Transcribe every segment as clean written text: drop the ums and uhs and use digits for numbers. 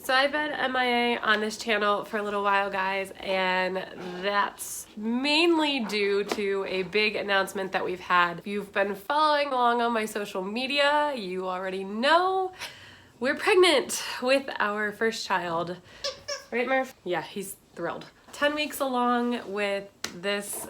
So I've been MIA on this channel for a little while, guys, and that's mainly due to a big announcement that we've had. If you've been following along on my social media, you already know we're pregnant with our first child. Right, Murph? Yeah, he's thrilled. 10 weeks along with this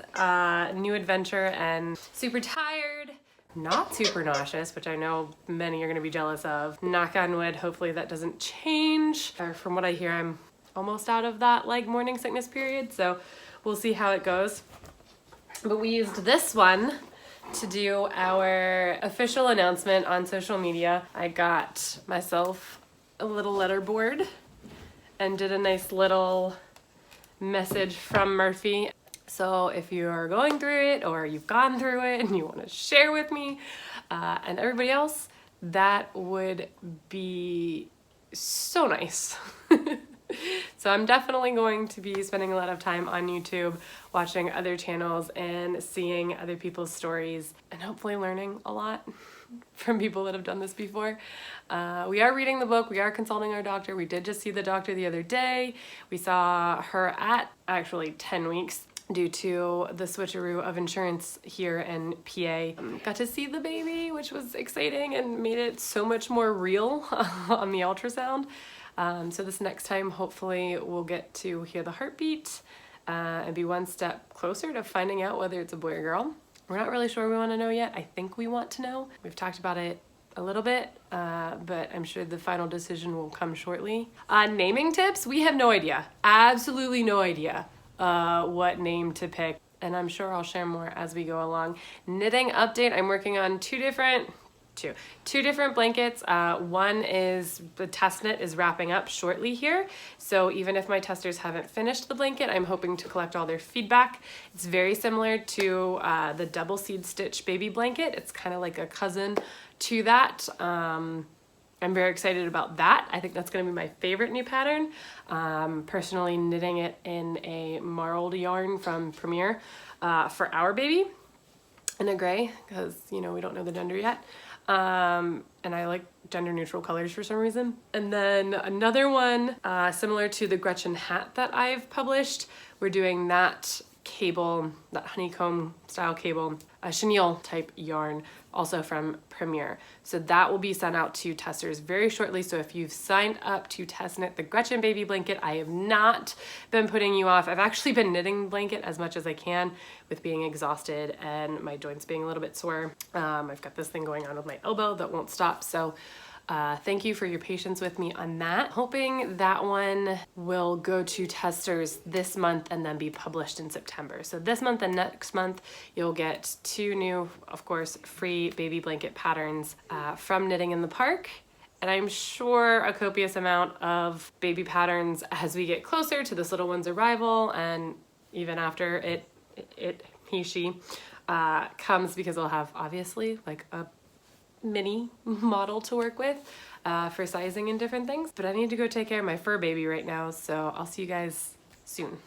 new adventure and super tired. Not super nauseous, which I know many are gonna be jealous of. Knock on wood, hopefully that doesn't change. From what I hear, I'm almost out of that like morning sickness period, so we'll see how it goes. But we used this one to do our official announcement on social media. I got myself a little letter board and did a nice little message from Murphy. So if you're going through it or you've gone through it and you want to share with me and everybody else, that would be so nice. So I'm definitely going to be spending a lot of time on YouTube, watching other channels and seeing other people's stories and hopefully learning a lot from people that have done this before. We are reading the book, we are consulting our doctor. We did just see the doctor the other day. We saw her at actually 10 weeks due to the switcheroo of insurance here in PA. Got to see the baby, which was exciting and made it so much more real on the ultrasound. So this next time, hopefully we'll get to hear the heartbeat and be one step closer to finding out whether it's a boy or girl. We're not really sure we want to know yet. I think we want to know. We've talked about it a little bit, but I'm sure the final decision will come shortly. Naming tips, we have no idea. Absolutely no idea what name to pick. And I'm sure I'll share more as we go along. Knitting update, I'm working on two different blankets. One is the test knit is wrapping up shortly here. So even if my testers haven't finished the blanket, I'm hoping to collect all their feedback. It's very similar to the double seed stitch baby blanket. It's kind of like a cousin to that. I'm very excited about that. I think that's gonna be my favorite new pattern. Personally knitting it in a marled yarn from Premier for our baby in a gray, because you know we don't know the gender yet. And I like gender neutral colors for some reason. And then another one, similar to the Gretchen hat that I've published, we're doing that cable, that honeycomb style cable, a chenille type yarn, also from Premier. So that will be sent out to testers very shortly. So if you've signed up to test knit the Gretchen baby blanket, I have not been putting you off. I've actually been knitting the blanket as much as I can with being exhausted and my joints being a little bit sore. I've got this thing going on with my elbow that won't stop. So thank you for your patience with me on that. Hoping that one will go to testers this month and then be published in September. So this month and next month, you'll get two new, of course, free baby blanket patterns from Knitting in the Park. And I'm sure a copious amount of baby patterns as we get closer to this little one's arrival and even after she comes, because I'll have obviously like a mini model to work with for sizing and different things. But I need to go take care of my fur baby right now, so I'll see you guys soon.